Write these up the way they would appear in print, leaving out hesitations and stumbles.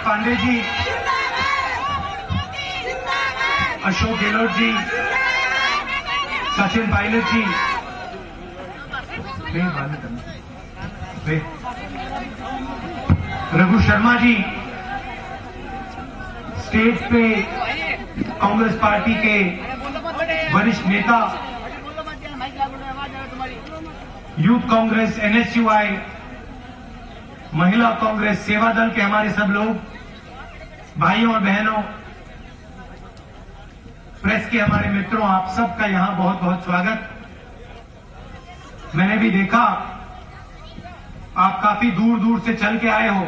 पांडे जी, अशोक गहलोत जी, सचिन पायलट जी, Raghu Sharma ji, stage पे Congress party के वरिष्ठ नेता, यूथ कांग्रेस, एनएसयूआई, महिला कांग्रेस, सेवा दल के हमारे सब लोग, भाइयों और बहनों, प्रेस के हमारे मित्रों, आप सबका यहां बहुत बहुत स्वागत। मैंने भी देखा आप काफी दूर दूर से चल के आए हो,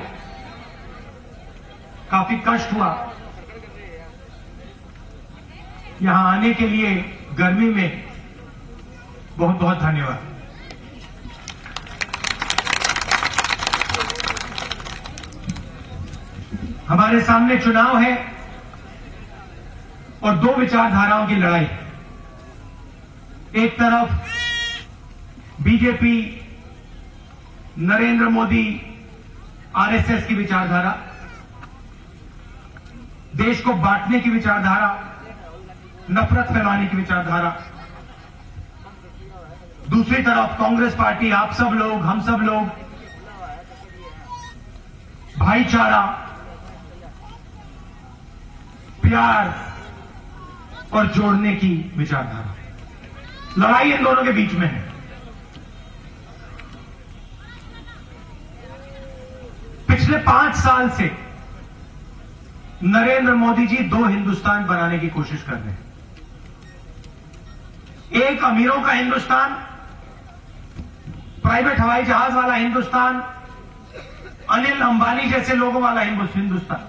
काफी कष्ट हुआ यहां आने के लिए गर्मी में। बहुत बहुत धन्यवाद। हमारे सामने चुनाव है और दो विचारधाराओं की लड़ाई। एक तरफ बीजेपी, नरेंद्र मोदी, आरएसएस की विचारधारा, देश को बांटने की विचारधारा, नफरत फैलाने की विचारधारा। दूसरी तरफ कांग्रेस पार्टी, आप सब लोग, हम सब लोग, भाईचारा, प्यार और जोड़ने की विचारधारा। लड़ाई इन दोनों के बीच में है। पिछले 5 साल से नरेंद्र मोदी जी दो हिंदुस्तान बनाने की कोशिश कर रहे हैं। एक अमीरों का हिंदुस्तान, प्राइवेट हवाई जहाज वाला हिंदुस्तान, अनिल अंबानी जैसे लोगों वाला हिंदुस्तान,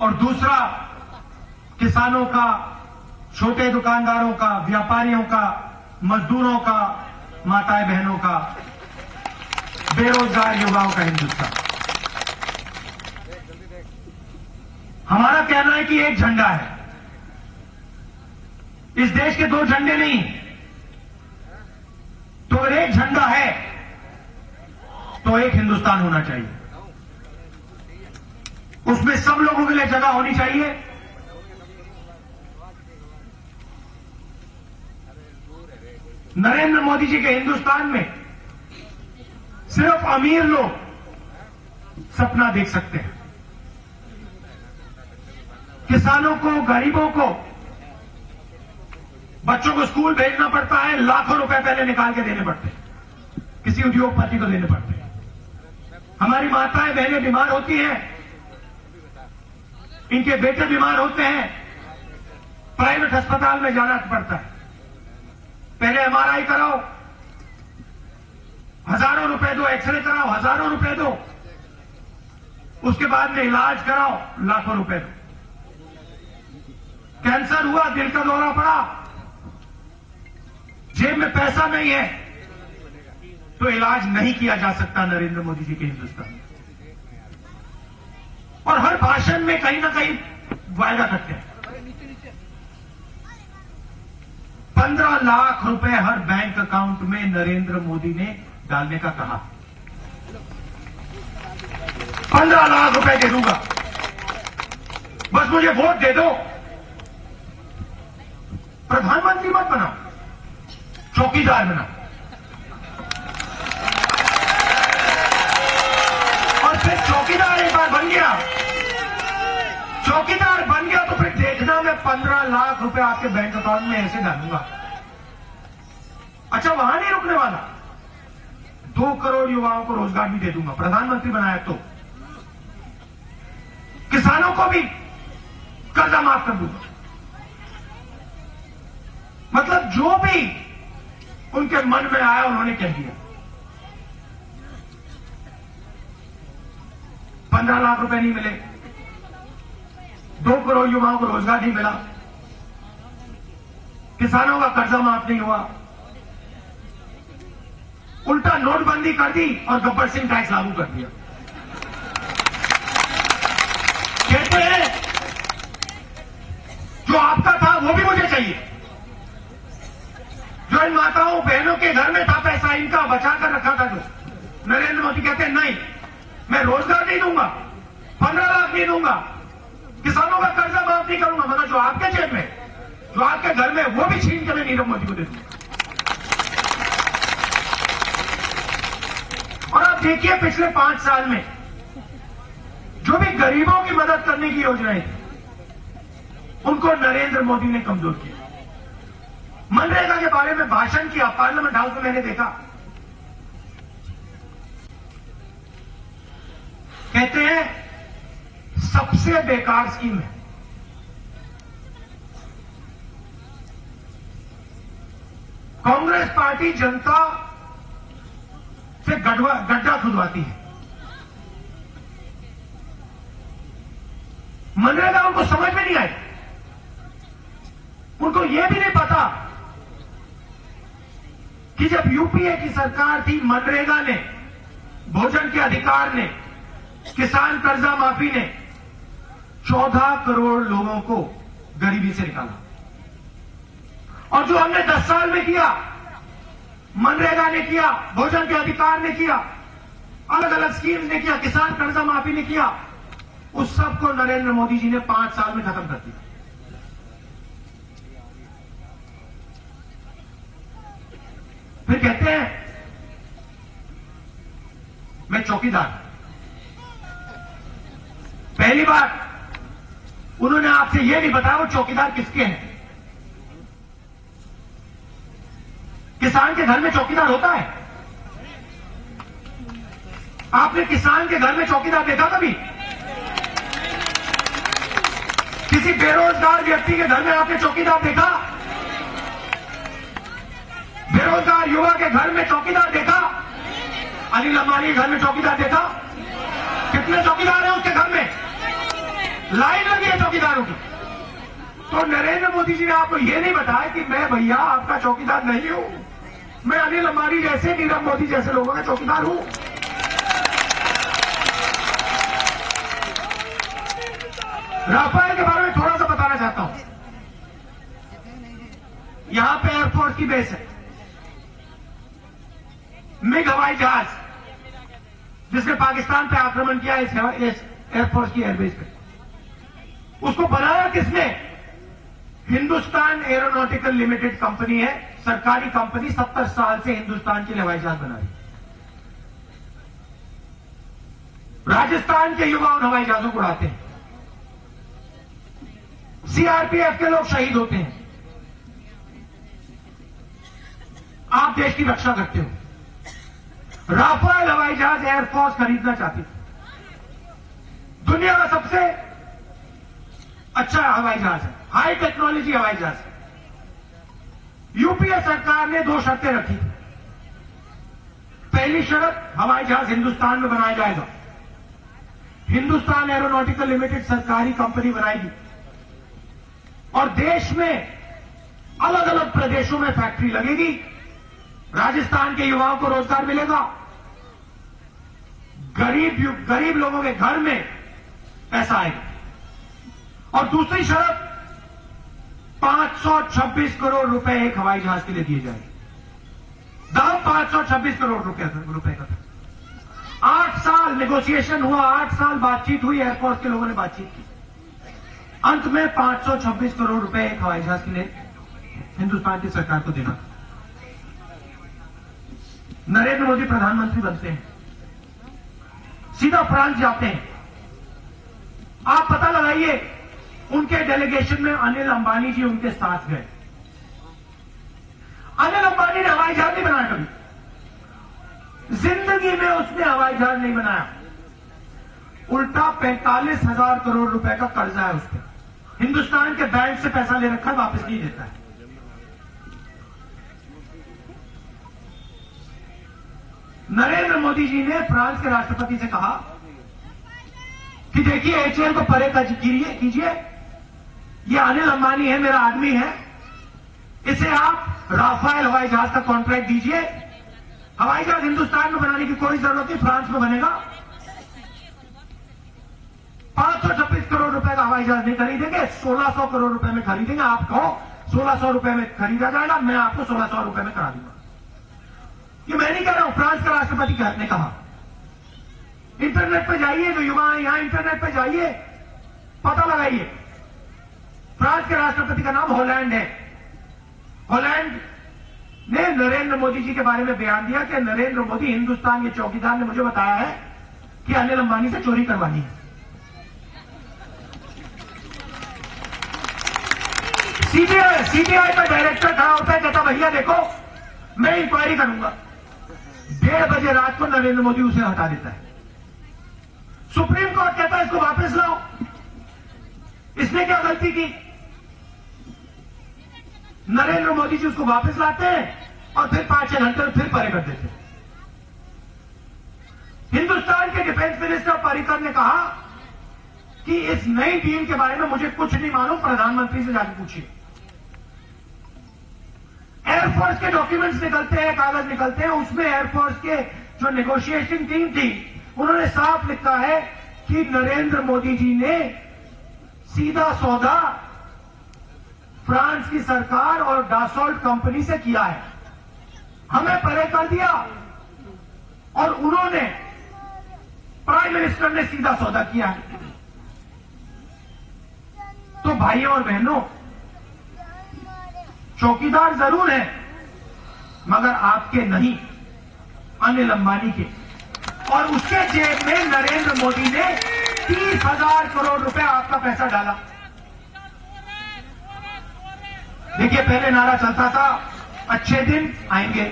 और दूसरा किसानों का, छोटे दुकानदारों का, व्यापारियों का, मजदूरों का, माताएं बहनों का, बेरोजगार युवाओं का हिंदुस्तान। हमारा कहना है कि एक झंडा है। इस देश के दो झंडे नहीं। तो अगर एक झंडा है तो एक हिंदुस्तान होना चाहिए। उसमें सब लोगों के लिए जगह होनी चाहिए। नरेंद्र मोदी जी के हिंदुस्तान में सिर्फ अमीर लोग सपना देख सकते हैं। किसानों को, गरीबों को, बच्चों को स्कूल भेजना पड़ता है, लाखों रुपए पहले निकाल के देने पड़ते हैं, किसी उद्योगपति को देने पड़ते हैं। हमारी माताएं बहनें बीमार होती हैं, इनके बेटे बीमार होते हैं, प्राइवेट अस्पताल में जाना पड़ता है। पहले एमआरआई कराओ, हजारों रुपए दो, एक्सरे कराओ, हजारों रुपए दो, उसके बाद में इलाज कराओ, लाखों रुपए दो। कैंसर हुआ, दिल का दौरा पड़ा, जेब में पैसा नहीं है तो इलाज नहीं किया जा सकता नरेंद्र मोदी जी के हिंदुस्तान में। और हर भाषण में कहीं ना कहीं वायदा करते हैं। 15 लाख रुपए हर बैंक अकाउंट में नरेंद्र मोदी ने डालने का कहा। 15 लाख रुपए दे दूंगा, बस मुझे वोट दे दो। प्रधानमंत्री मत बनाओ, चौकीदार बनाओ। और फिर चौकीदार एक बार बन गया, चौकीदार बन गया तो फिर देखना मैं 15 लाख रुपए आपके बैंक अकाउंट में ऐसे डालूंगा। अच्छा, वहां नहीं रुकने वाला, 2 करोड़ युवाओं को रोजगार भी दे दूंगा, प्रधानमंत्री बनाया तो। किसानों को भी कर्जा माफ कर दूंगा। मतलब जो भी उनके मन में आया उन्होंने कह दिया। 15 लाख रुपए नहीं मिले, 2 करोड़ युवाओं को रोजगार नहीं मिला, किसानों का कर्जा माफ नहीं हुआ, उल्टा नोटबंदी कर दी और गब्बर सिंह टैक्स लागू कर दिया। कहते हैं जो आपका था वो भी मुझे चाहिए। जो इन माताओं बहनों के घर में था पैसा, इनका बचा कर रखा था, जो नरेंद्र मोदी कहते हैं नहीं, मैं रोजगार नहीं दूंगा, 15 लाख नहीं दूंगा, किसानों का कर्जा माफ नहीं करूंगा, मगर जो आपके जेब में, जो आपके घर में, वो भी छीन के मैं नीरव मोदी को दे दूंगा। और आप देखिए पिछले 5 साल में जो भी गरीबों की मदद करने की योजनाएं थी, उनको नरेंद्र मोदी ने कमजोर किया। मनरेगा के बारे में भाषण किया पार्लियामेंट हाउस में, मैंने देखा, कहते हैं सबसे बेकार स्कीम है। कांग्रेस पार्टी जनता से गड्ढा खुदवाती है। मनरेगा उनको समझ में नहीं आई, उनको यह भी नहीं पता कि जब यूपीए की सरकार थी, मनरेगा ने, भोजन के अधिकार ने, किसान कर्जा माफी ने 14 करोड़ लोगों को गरीबी से निकाला। और जो हमने 10 साल में किया, मनरेगा ने किया, भोजन के अधिकार ने किया, अलग अलग स्कीम ने किया, किसान कर्जा माफी ने किया, उस सब को नरेंद्र मोदी जी ने 5 साल में खत्म कर दिया। फिर कहते हैं मैं चौकीदार। पहली बात उन्होंने आपसे यह नहीं बताया वो चौकीदार किसके हैं। किसान के घर में चौकीदार होता है? आपने किसान के घर में चौकीदार देखा कभी? किसी बेरोजगार व्यक्ति के घर में आपने चौकीदार देखा? बेरोजगार युवा के घर में चौकीदार देखा? अनिल अंबानी के घर में चौकीदार देखा? कितने चौकीदार हैं उसके घर में? लाइन लगी है चौकीदारों की। तो नरेंद्र मोदी जी ने आपको यह नहीं बताया कि मैं भैया आपका चौकीदार नहीं हूं, मैं अनिल अंबानी जैसे, नीरव मोदी जैसे लोगों का चौकीदार हूं। राफेल के बारे में थोड़ा सा बताना चाहता हूं। यहां पे एयरफोर्स की बेस है, मिग हवाई जहाज जिसने पाकिस्तान पे आक्रमण किया इस एयरफोर्स की एयरबेस पे, उसको बनाया किसने? हिंदुस्तान एरोनॉटिकल लिमिटेड कंपनी है, सरकारी कंपनी, 70 साल से हिंदुस्तान के लिए हवाई जहाज बना रही। राजस्थान के युवा उन हवाई जहाजों को उड़ाते हैं, सीआरपीएफ के लोग शहीद होते हैं, आप देश की रक्षा करते हो। राफेल हवाई जहाज एयरफोर्स खरीदना चाहती थी। दुनिया का सबसे अच्छा हवाई जहाज है, हाई टेक्नोलॉजी हवाई जहाज है। यूपीए सरकार ने 2 शर्तें रखी थी। पहली शर्त, हवाई जहाज हिंदुस्तान में बनाया जाएगा, हिंदुस्तान एरोनॉटिकल लिमिटेड सरकारी कंपनी बनाएगी और देश में अलग अलग प्रदेशों में फैक्ट्री लगेगी, राजस्थान के युवाओं को रोजगार मिलेगा, गरीब लोगों के घर में पैसा आएगा। और दूसरी शर्त, 526 करोड़ रुपए एक हवाई जहाज के लिए दिए जाएंगे। दाम 526 करोड़ रुपए का था। 8 साल नेगोशिएशन हुआ, 8 साल बातचीत हुई, एयरफोर्स के लोगों ने बातचीत की, अंत में 526 करोड़ रुपए एक हवाई जहाज के लिए हिंदुस्तान की सरकार को देना। नरेंद्र मोदी प्रधानमंत्री बनते हैं, सीधा फ्रांस जाते हैं। आप पता लगाइए, उनके डेलीगेशन में अनिल अंबानी जी उनके साथ गए। अनिल अंबानी ने हवाई जहाज नहीं बनाया कभी, जिंदगी में उसने हवाई जहाज नहीं बनाया। उल्टा 45,000 करोड़ रुपए का कर्जा है उस पर, हिंदुस्तान के बैंक से पैसा ले रखा, वापस नहीं देता है। नरेंद्र मोदी जी ने फ्रांस के राष्ट्रपति से कहा कि देखिए एचएएल को परे कीजिए, ये अनिल अंबानी है, मेरा आदमी है, इसे आप राफेल हवाई जहाज का कॉन्ट्रैक्ट दीजिए। हवाई जहाज हिंदुस्तान में बनाने की कोई जरूरत नहीं, फ्रांस में बनेगा। 526 करोड़ रुपए का हवाई जहाज नहीं खरीदेंगे, 1600 करोड़ रुपए में खरीदेंगे। आप कहो 1600 रुपए में खरीदा जाएगा, मैं आपको 1600 रुपए में करा दूंगा। ये मैं नहीं कह रहा हूं, फ्रांस का राष्ट्रपति ने कहा। इंटरनेट पे जाइए, जो युवा है यहां इंटरनेट पे जाइए, पता लगाइए। फ्रांस के राष्ट्रपति का नाम हॉलैंड है। हॉलैंड ने नरेंद्र मोदी जी के बारे में बयान दिया कि नरेंद्र मोदी हिंदुस्तान के चौकीदार ने मुझे बताया है कि अनिल अंबानी से चोरी करवानी है। सीबीआई का डायरेक्टर खड़ा होता है, कहता भैया देखो मैं इंक्वायरी करूंगा। 1:30 बजे रात को नरेंद्र मोदी उसे हटा देता है। सुप्रीम कोर्ट कहता है इसको वापस लाओ, इसने क्या गलती की? नरेंद्र मोदी जी उसको वापस लाते हैं और फिर 5-6 घंटे फिर परे कर देते हैं। हिंदुस्तान के डिफेंस मिनिस्टर पर्रिकर ने कहा कि इस नई डील के बारे में मुझे कुछ नहीं मालूम, प्रधानमंत्री से जाकर पूछिए। एयरफोर्स के डॉक्यूमेंट्स निकलते हैं, कागज निकलते हैं, उसमें एयरफोर्स के जो नेगोशिएशन टीम थी उन्होंने साफ लिखा है कि नरेंद्र मोदी जी ने सीधा सौदा फ्रांस की सरकार और डासॉल्ट कंपनी से किया है, हमें परे कर दिया और उन्होंने, प्राइम मिनिस्टर ने सीधा सौदा किया है। तो भाइयों और बहनों, चौकीदार जरूर है मगर आपके नहीं, अनिल अंबानी के। और उसके जेब में नरेंद्र मोदी ने 30,000 करोड़ रुपए आपका पैसा डाला। देखिए पहले नारा चलता था अच्छे दिन आएंगे,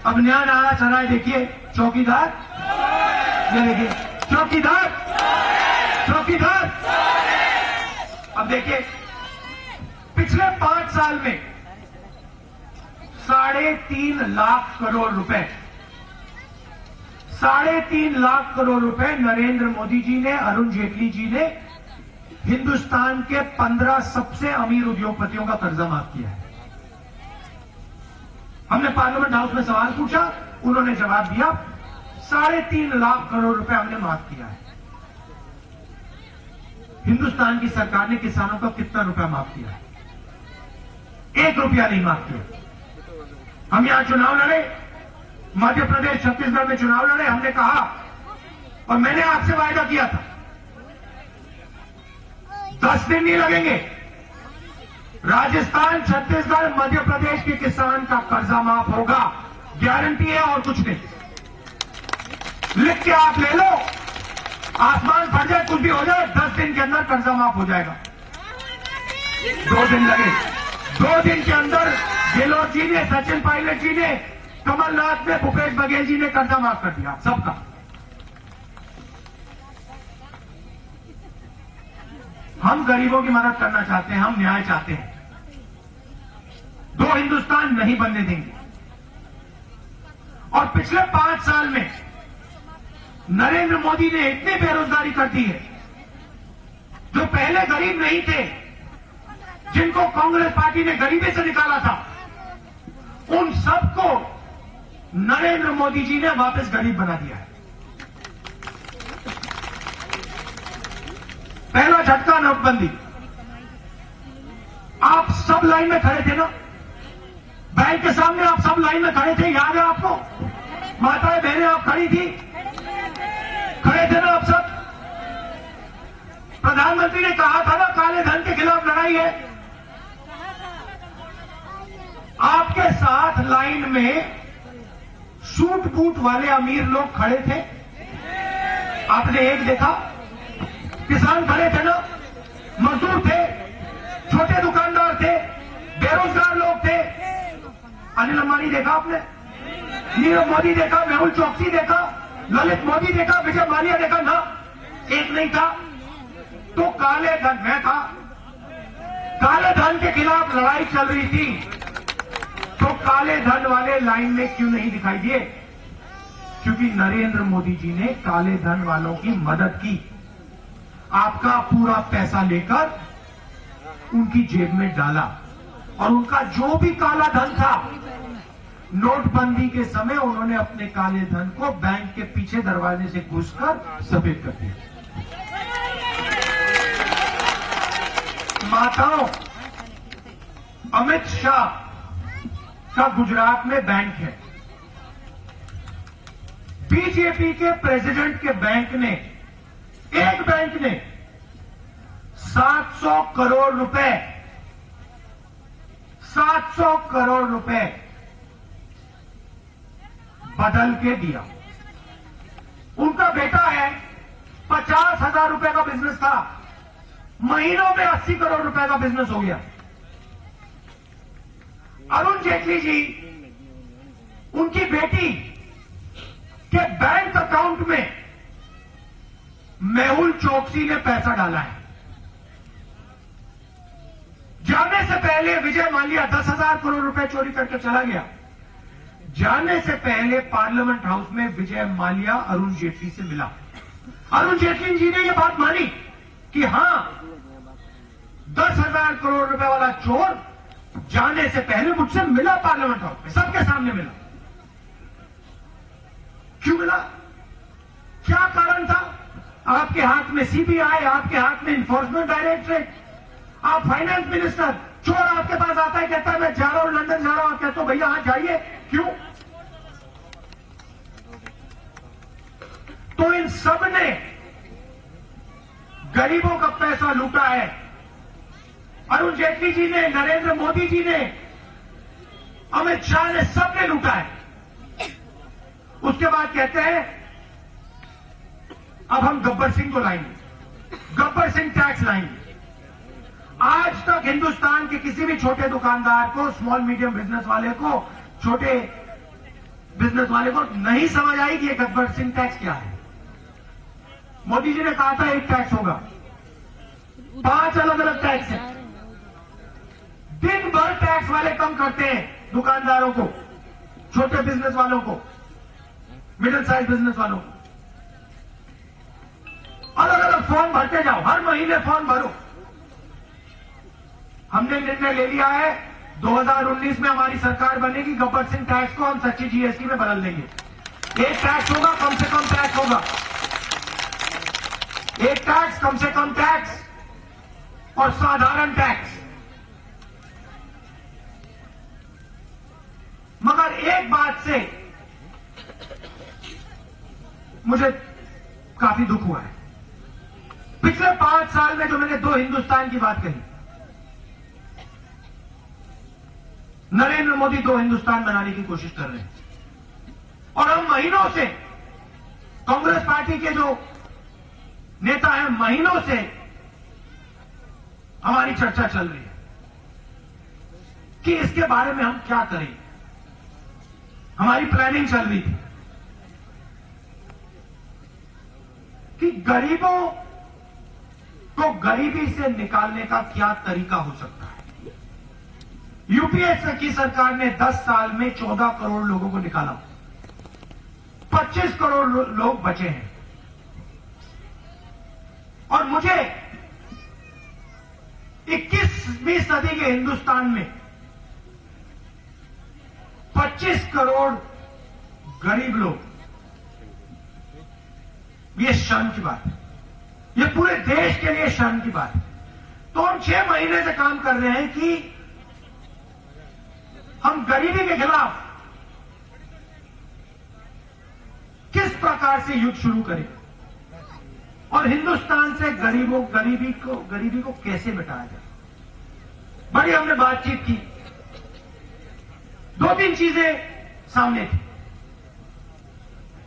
अब नया नारा चला है, देखिए चौकीदार, ये देखिए चौकीदार चौकीदार। अब देखिए पिछले 5 साल में 3.5 लाख करोड़ रुपए, 3.5 लाख करोड़ रुपए नरेंद्र मोदी जी ने, अरुण जेटली जी ने हिंदुस्तान के 15 सबसे अमीर उद्योगपतियों का कर्जा माफ किया है। हमने पार्लियामेंट हाउस में सवाल पूछा, उन्होंने जवाब दिया 3.5 लाख करोड़ रुपए हमने माफ किया है। हिंदुस्तान की सरकार ने किसानों का कितना रुपया माफ किया है? 1 रुपया नहीं माफ किया। हम यहां चुनाव लड़े, मध्य प्रदेश छत्तीसगढ़ में चुनाव लड़े, हमने कहा और मैंने आपसे वायदा किया था 10 दिन नहीं लगेंगे, राजस्थान, छत्तीसगढ़, मध्य प्रदेश के किसान का कर्जा माफ होगा, गारंटी है और कुछ नहीं। लिख के आप ले लो, आसमान फट जाए, कुछ भी हो जाए, 10 दिन के अंदर कर्जा माफ हो जाएगा। 2 दिन लगे, 2 दिन के अंदर गहलोत जी ने, सचिन पायलट जी ने, कमलनाथ ने, भूपेश बघेल जी ने कर्जा माफ कर दिया सबका। हम गरीबों की मदद करना चाहते हैं, हम न्याय चाहते हैं, 2 हिंदुस्तान नहीं बनने देंगे। और पिछले 5 साल में नरेंद्र मोदी ने इतनी बेरोजगारी कर दी है, जो पहले गरीब नहीं थे, जिनको कांग्रेस पार्टी ने गरीबी से निकाला था, उन सबको नरेंद्र मोदी जी ने वापस गरीब बना दिया है। पहला झटका नोटबंदी, आप सब लाइन में खड़े थे ना, बैंक के सामने आप सब लाइन में खड़े थे, याद है आपको? माताएं बहनें आप खड़ी थी, खड़े थे ना आप सब? प्रधानमंत्री ने कहा था ना काले धन के खिलाफ लड़ाई है। आपके साथ लाइन में सूट बूट वाले अमीर लोग खड़े थे, आपने एक देखा? किसान खड़े थे ना, मजदूर थे, छोटे दुकानदार थे, बेरोजगार लोग थे। अनिल अंबानी देखा आपने? नीरव मोदी देखा? मेहुल चोकसी देखा? ललित मोदी देखा? विजय माल्या देखा? ना, एक नहीं था। तो काले धन, मैं था, काले धन के खिलाफ लड़ाई चल रही थी, तो काले धन वाले लाइन में क्यों नहीं दिखाई दिए? क्योंकि नरेंद्र मोदी जी ने काले धन वालों की मदद की, आपका पूरा पैसा लेकर उनकी जेब में डाला, और उनका जो भी काला धन था, नोटबंदी के समय उन्होंने अपने काले धन को बैंक के पीछे दरवाजे से घुसकर सफेद कर दिया। माताओं, अमित शाह का गुजरात में बैंक है, बीजेपी के प्रेसिडेंट के बैंक ने, एक बैंक ने 700 करोड़ रुपए 700 करोड़ रुपए बदल के दिया। उनका बेटा है, 50,000 रुपए का बिजनेस था, महीनों में 80 करोड़ रुपए का बिजनेस हो गया। अरुण जेटली जी, उनकी बेटी के बैंक अकाउंट में मेहुल चोकसी ने पैसा डाला है। जाने से पहले विजय माल्या 10,000 करोड़ रुपए चोरी करके चला गया। जाने से पहले पार्लियामेंट हाउस में विजय माल्या अरुण जेटली से मिला। अरुण जेटली जी ने यह बात मानी कि हां, 10,000 करोड़ रुपए वाला चोर जाने से पहले मुझसे मिला पार्लियामेंट हाउस में, सबके सामने मिला। क्यों मिला? क्या कारण था? आपके हाथ में सीबीआई, आपके हाथ में इन्फोर्समेंट डायरेक्टरेट, आप फाइनेंस मिनिस्टर, चोर आपके पास आता है, कहता है मैं जा रहा हूं, लंदन जा रहा हूं, कहते हो भैया हां जाइए। क्यों? तो इन सब ने गरीबों का पैसा लूटा है। अरुण जेटली जी ने, नरेंद्र मोदी जी ने, अमित शाह ने, सबने लूटा है। उसके बाद कहते हैं अब हम गब्बर सिंह को लाएंगे, गब्बर सिंह टैक्स लाएंगे। आज तक हिंदुस्तान के किसी भी छोटे दुकानदार को, स्मॉल मीडियम बिजनेस वाले को, छोटे बिजनेस वाले को नहीं समझ आई कि ये गब्बर सिंह टैक्स क्या है। मोदी जी ने कहा था एक टैक्स होगा, 5 अलग अलग टैक्स हैं। दिन भर टैक्स वाले कम करते हैं दुकानदारों को, छोटे बिजनेस वालों को, मिडिल साइज बिजनेस वालों को। अलग अलग फॉर्म भरते जाओ, हर महीने फॉर्म भरो। हमने निर्णय ले लिया है 2019 में हमारी सरकार बनेगी, गब्बर सिंह टैक्स को हम सच्ची जीएसटी में बदल देंगे। एक टैक्स होगा, कम से कम टैक्स होगा, एक टैक्स, कम से कम टैक्स और साधारण टैक्स। मगर एक बात से मुझे काफी दुख हुआ है। पिछले 5 साल में जो मैंने 2 हिंदुस्तान की बात कही, नरेंद्र मोदी 2 हिंदुस्तान बनाने की कोशिश कर रहे हैं। और हम महीनों से, कांग्रेस पार्टी के जो नेता हैं, महीनों से हमारी चर्चा चल रही है कि इसके बारे में हम क्या करें। हमारी प्लानिंग चल रही थी कि गरीबों को गरीबी से निकालने का क्या तरीका हो सकता है। यूपीए की सरकार ने 10 साल में 14 करोड़ लोगों को निकाला, 25 करोड़ लोग बचे हैं। और मुझे 21वीं सदी के हिंदुस्तान में 25 करोड़ गरीब लोग, ये शर्म की बात है, ये पूरे देश के लिए शर्म की बात है। तो हम 6 महीने से काम कर रहे हैं कि हम गरीबी के खिलाफ किस प्रकार से युद्ध शुरू करें और हिंदुस्तान से गरीबी को कैसे मिटाया जाए। बड़ी हमने बातचीत की, 2-3 चीजें सामने थी।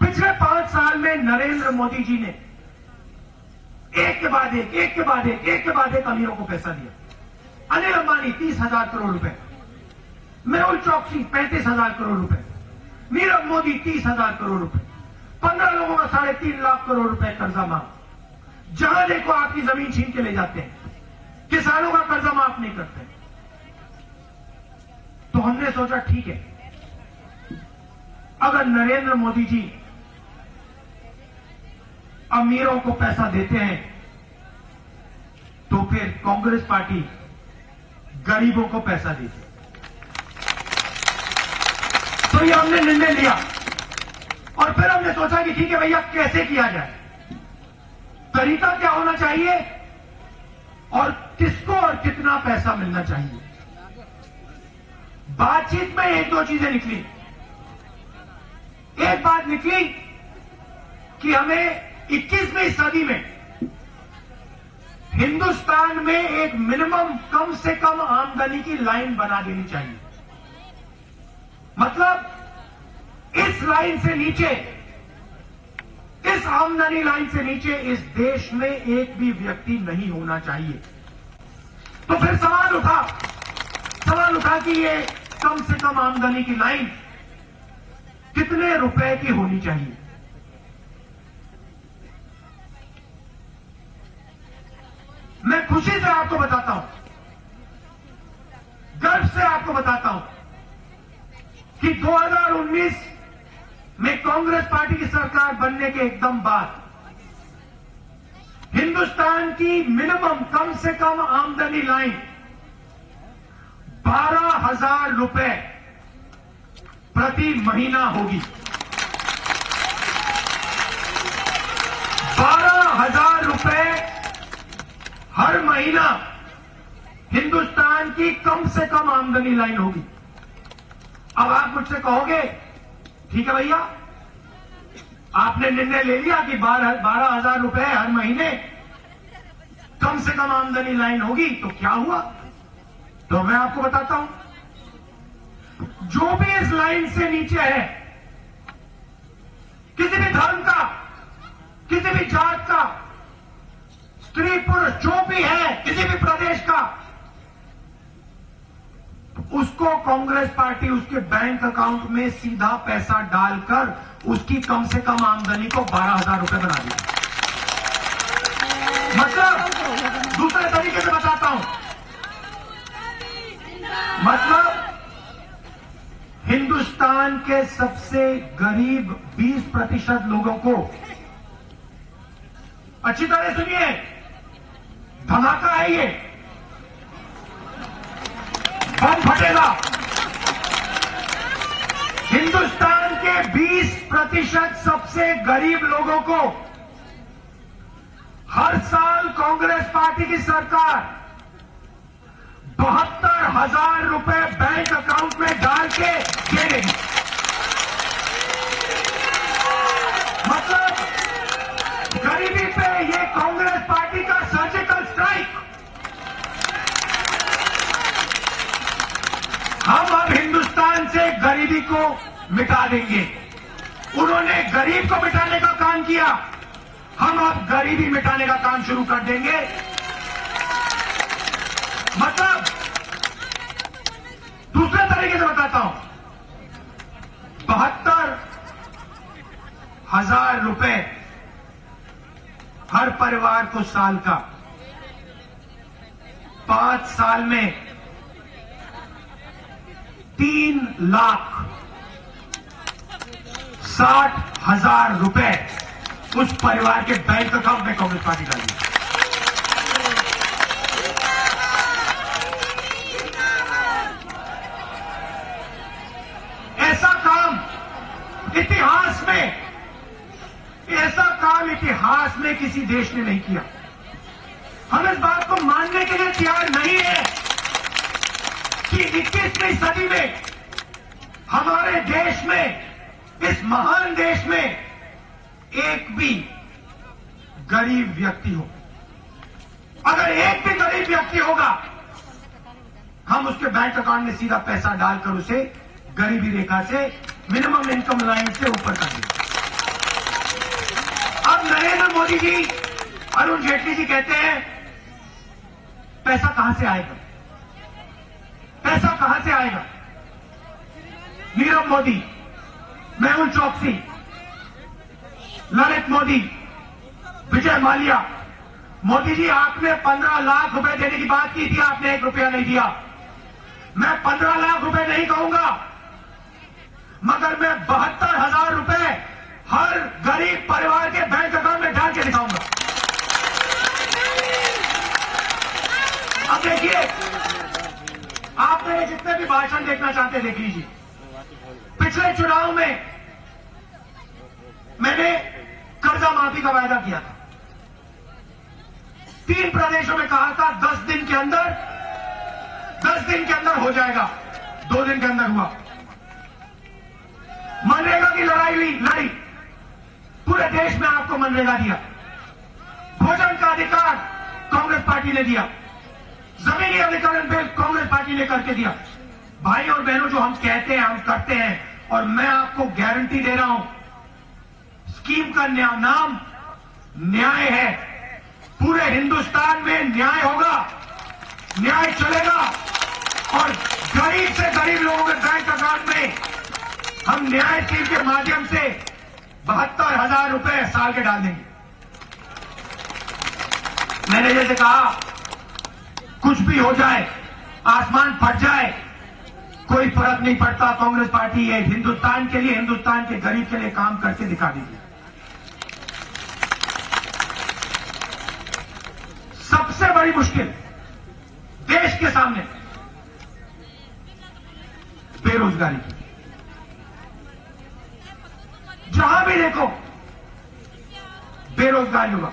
पिछले 5 साल में नरेंद्र मोदी जी ने एक के बाद एक अमीरों को पैसा दिया। अनिल अंबानी 30,000 करोड़ रुपए, मेहुल चोकसी 35,000 करोड़ रुपए, नीरव मोदी 30,000 करोड़ रुपए, 15 लोगों का 3.5 लाख करोड़ रुपए कर्जा माफ। जहां देखो आपकी जमीन छीन के ले जाते हैं, किसानों का कर्जा माफ नहीं करते। तो हमने सोचा ठीक है, अगर नरेंद्र मोदी जी अमीरों को पैसा देते हैं तो फिर कांग्रेस पार्टी गरीबों को पैसा देती। तो ये हमने निर्णय लिया और फिर हमने सोचा कि ठीक है भैया, कैसे किया जाए, तरीका क्या होना चाहिए और किसको और कितना पैसा मिलना चाहिए। बातचीत में 1-2 चीजें निकली। एक बात निकली कि हमें 21वीं सदी में हिंदुस्तान में एक मिनिमम कम से कम आमदनी की लाइन बना देनी चाहिए। मतलब इस लाइन से नीचे, इस आमदनी लाइन से नीचे इस देश में एक भी व्यक्ति नहीं होना चाहिए। तो फिर सवाल उठा कि ये कम से कम आमदनी की लाइन कितने रुपए की होनी चाहिए। मैं खुशी से आपको बताता हूं, गर्व से आपको बताता हूं कि 2019 में कांग्रेस पार्टी की सरकार बनने के एकदम बाद हिंदुस्तान की मिनिमम कम से कम आमदनी लाइन 12,000 रुपए प्रति महीना होगी। 12,000 रुपए हर महीना हिंदुस्तान की कम से कम आमदनी लाइन होगी। अब आप मुझसे कहोगे, ठीक है भैया, आपने निर्णय ले लिया कि 12,000 रुपए हर महीने कम से कम आमदनी लाइन होगी, तो क्या हुआ? तो मैं आपको बताता हूं, जो भी इस लाइन से नीचे है, किसी भी धर्म का, किसी भी जात का, स्त्री पुरुष जो भी है, किसी भी प्रदेश का, उसको कांग्रेस पार्टी उसके बैंक अकाउंट में सीधा पैसा डालकर उसकी कम से कम आमदनी को 12,000 रुपए बना दिया। मतलब दूसरे तरीके से बताता हूं, मतलब हिंदुस्तान के सबसे गरीब 20% लोगों को, अच्छी तरह सुनिए, धमाका है ये, बम फटेगा। हिंदुस्तान के 20% सबसे गरीब लोगों को हर साल कांग्रेस पार्टी की सरकार 72,000 रुपए बैंक अकाउंट में डाल के दे देगी। मतलब गरीबी पे ये कांग्रेस पार्टी का सर्जिकल स्ट्राइक। हम अब हिंदुस्तान से गरीबी को मिटा देंगे। उन्होंने गरीब को मिटाने का काम किया, हम अब गरीबी मिटाने का काम शुरू कर देंगे। मतलब दूसरे तरीके से बताता हूं, 72,000 रुपए हर परिवार को साल का, 5 साल में 3,60,000 रुपए उस परिवार के बैंक अकाउंट में कांग्रेस पार्टी डाली। ऐसा काम इतिहास में किसी देश ने नहीं किया। हम इस बात को मानने के लिए तैयार नहीं है कि 21वीं सदी में हमारे देश में, इस महान देश में एक भी गरीब व्यक्ति हो। अगर एक भी गरीब व्यक्ति होगा, हम उसके बैंक अकाउंट में सीधा पैसा डालकर उसे गरीबी रेखा से, मिनिमम इनकम लाइन से ऊपर कर देंगे। अब नरेंद्र मोदी जी, अरुण जेटली जी कहते हैं पैसा कहां से आएगा, पैसा कहां से आएगा? नीरव मोदी, मेहुल चौकसी, ललित मोदी, विजय माल्या, मोदी जी आपने 15 लाख रुपए देने की बात की थी, आपने 1 रुपया नहीं दिया। मैं 15 लाख रुपए नहीं कहूंगा, मगर मैं 72,000 रुपए हर गरीब परिवार के बैंक अकाउंट में डाल के दिखाऊंगा। अब देखिए, आप मेरे जितने भी भाषण देखना चाहते देख लीजिए। पिछले चुनाव में मैंने कर्जा माफी का वायदा किया था। 3 प्रदेशों में कहा था 10 दिन के अंदर हो जाएगा। 2 दिन के अंदर हुआ। मनरेगा की लड़ाई लड़ी, पूरे देश में आप आपको मनरेगा दिया, भोजन का अधिकार कांग्रेस पार्टी ने दिया, जमीनी अधिग्रहण बिल कांग्रेस पार्टी ने करके दिया। भाई और बहनों, जो हम कहते हैं हम करते हैं, और मैं आपको गारंटी दे रहा हूं, स्कीम का नाम न्याय है। पूरे हिंदुस्तान में न्याय होगा, न्याय चलेगा, और गरीब से गरीब लोगों के बैंक अकाउंट में हम न्याय स्कीम के माध्यम से 72,000 रुपए साल के डाल देंगे। मैंने जैसे कहा, कुछ भी हो जाए, आसमान फट जाए, कोई फर्क नहीं पड़ता। कांग्रेस पार्टी है हिंदुस्तान के लिए, हिंदुस्तान के गरीब के लिए काम करके दिखा दीजिए। सबसे बड़ी मुश्किल देश के सामने बेरोजगारी की। जहां भी देखो बेरोजगारी होगा।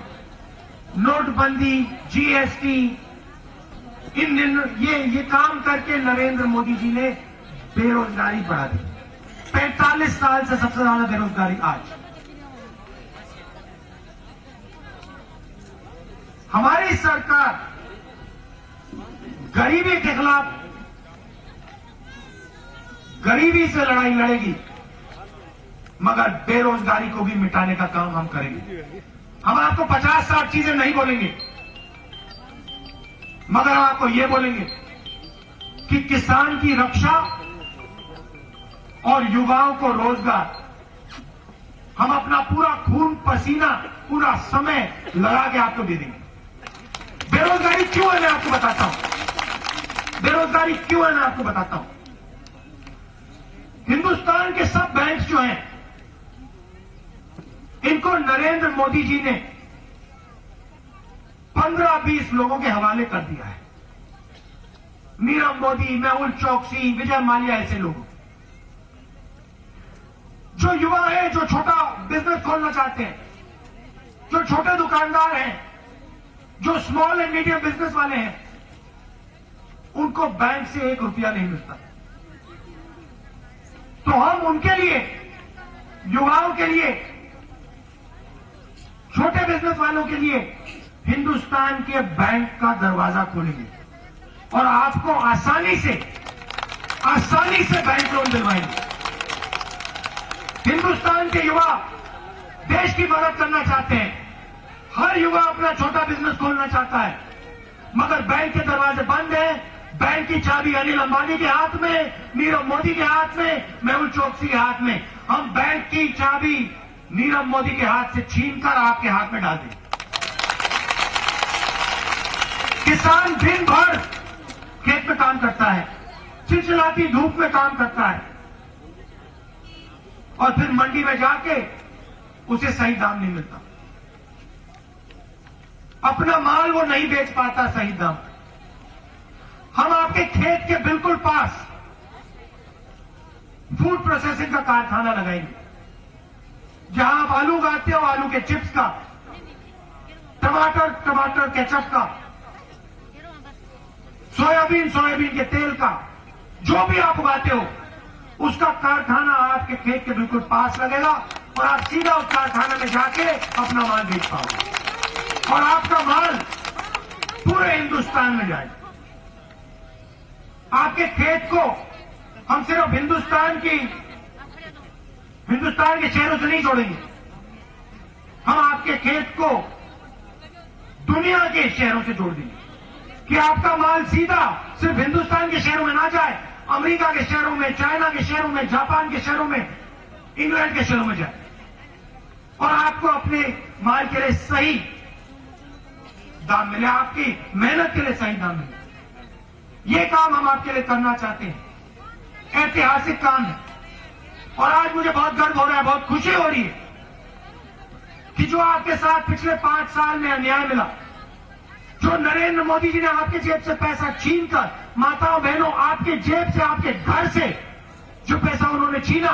नोटबंदी, जीएसटी, ये काम करके नरेंद्र मोदी जी ने बेरोजगारी बढ़ा दी। 45 साल से सबसे ज्यादा बेरोजगारी आज। हमारी सरकार गरीबी के खिलाफ गरीबी से लड़ाई लड़ेगी, मगर बेरोजगारी को भी मिटाने का काम हम करेंगे। हम आपको 50-60 चीजें नहीं बोलेंगे, मगर हम आपको ये बोलेंगे कि किसान की रक्षा और युवाओं को रोजगार हम अपना पूरा खून पसीना, पूरा समय लगा के आपको दे देंगे। बेरोजगारी क्यों है मैं आपको बताता हूं। बेरोजगारी क्यों है मैं आपको बताता हूं। हिंदुस्तान के सब बैंक जो हैं, इनको नरेंद्र मोदी जी ने 15-20 लोगों के हवाले कर दिया है। नीरव मोदी, मेहुल चौकसी, विजय माल्या, ऐसे लोग जो युवा हैं, जो छोटा बिजनेस खोलना चाहते हैं, जो छोटे दुकानदार हैं, जो स्मॉल एंड मीडियम बिजनेस वाले हैं, उनको बैंक से 1 रुपया नहीं मिलता। तो हम उनके लिए, युवाओं के लिए, छोटे बिजनेस वालों के लिए हिंदुस्तान के बैंक का दरवाजा खोलेंगे और आपको आसानी से बैंक लोन दिलवाएंगे। हिंदुस्तान के युवा देश की मदद करना चाहते हैं। हर युवा अपना छोटा बिजनेस खोलना चाहता है, मगर बैंक के दरवाजे बंद हैं। बैंक की चाबी अनिल अंबानी के हाथ में, नीरव मोदी के हाथ में, मेहुल चौकसी के हाथ में। हम बैंक की चाबी नीरव मोदी के हाथ से छीनकर आपके हाथ में डाल दें। किसान दिन भर खेत में काम करता है, चिलचिलाती धूप में काम करता है, और फिर मंडी में जाके उसे सही दाम नहीं मिलता। अपना माल वो नहीं बेच पाता सही दाम। हम आपके खेत के बिल्कुल पास फूड प्रोसेसिंग का कारखाना लगाएंगे, जहां आप आलू उगाते हो, आलू के चिप्स का, टमाटर केचप का, सोयाबीन के तेल का, जो भी आप उगाते हो, उसका कारखाना आपके खेत के बिल्कुल पास लगेगा और आप सीधा उस कारखाने में जाके अपना माल बेच पाओगे और आपका माल पूरे हिंदुस्तान में जाएगा। आपके खेत को हम सिर्फ हिंदुस्तान के शहरों से नहीं जोड़ेंगे, हम आपके खेत को दुनिया के शहरों से जोड़ देंगे कि आपका माल सीधा सिर्फ हिंदुस्तान के शहरों में ना जाए, अमेरिका के शहरों में, चाइना के शहरों में, जापान के शहरों में, इंग्लैंड के शहरों में जाए और आपको अपने माल के लिए सही दाम मिले, आपकी मेहनत के लिए सही दाम मिले। ये काम हम आपके लिए करना चाहते हैं। ऐतिहासिक काम है और आज मुझे बहुत गर्व हो रहा है, बहुत खुशी हो रही है कि जो आपके साथ पिछले 5 साल में अन्याय मिला, जो नरेंद्र मोदी जी ने आपके जेब से पैसा छीनकर, माताओं बहनों, आपके जेब से, आपके घर से जो पैसा उन्होंने छीना,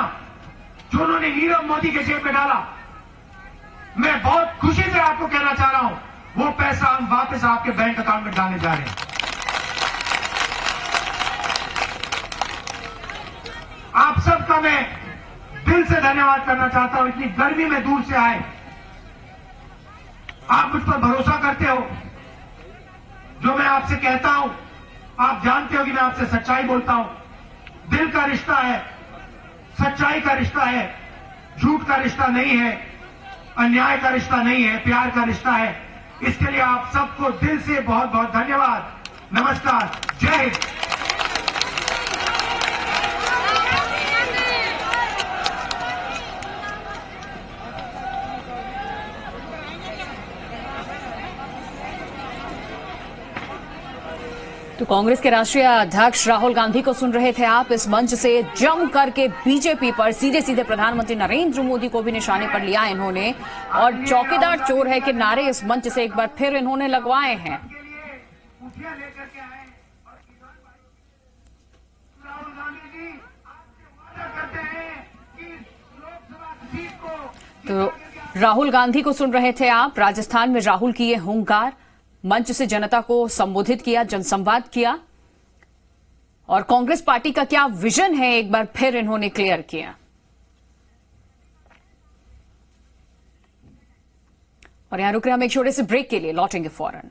जो उन्होंने नीरव मोदी के जेब में डाला, मैं बहुत खुशी से आपको कहना चाह रहा हूं, वो पैसा हम वापस आपके बैंक अकाउंट में डालने जा रहे हैं। आप सबका मैं दिल से धन्यवाद करना चाहता हूं। इतनी गर्मी में दूर से आए, आप मुझ पर भरोसा करते हो। जो मैं आपसे कहता हूं, आप जानते हो कि मैं आपसे सच्चाई बोलता हूं। दिल का रिश्ता है, सच्चाई का रिश्ता है, झूठ का रिश्ता नहीं है, अन्याय का रिश्ता नहीं है, प्यार का रिश्ता है। इसके लिए आप सबको दिल से बहुत बहुत धन्यवाद। नमस्कार, जय हिंद। तो कांग्रेस के राष्ट्रीय अध्यक्ष राहुल गांधी को सुन रहे थे आप। इस मंच से जम करके बीजेपी पर सीधे सीधे प्रधानमंत्री नरेंद्र मोदी को भी निशाने पर लिया इन्होंने, और चौकीदार चोर है कि नारे इस मंच से एक बार फिर इन्होंने लगवाए हैं। तो राहुल गांधी को सुन रहे थे आप। राजस्थान में राहुल की ये हुंकार, मंच से जनता को संबोधित किया, जनसंवाद किया, और कांग्रेस पार्टी का क्या विजन है एक बार फिर इन्होंने क्लियर किया। और यहां रुक रहे हम एक छोटे से ब्रेक के लिए, लौटेंगे फौरन।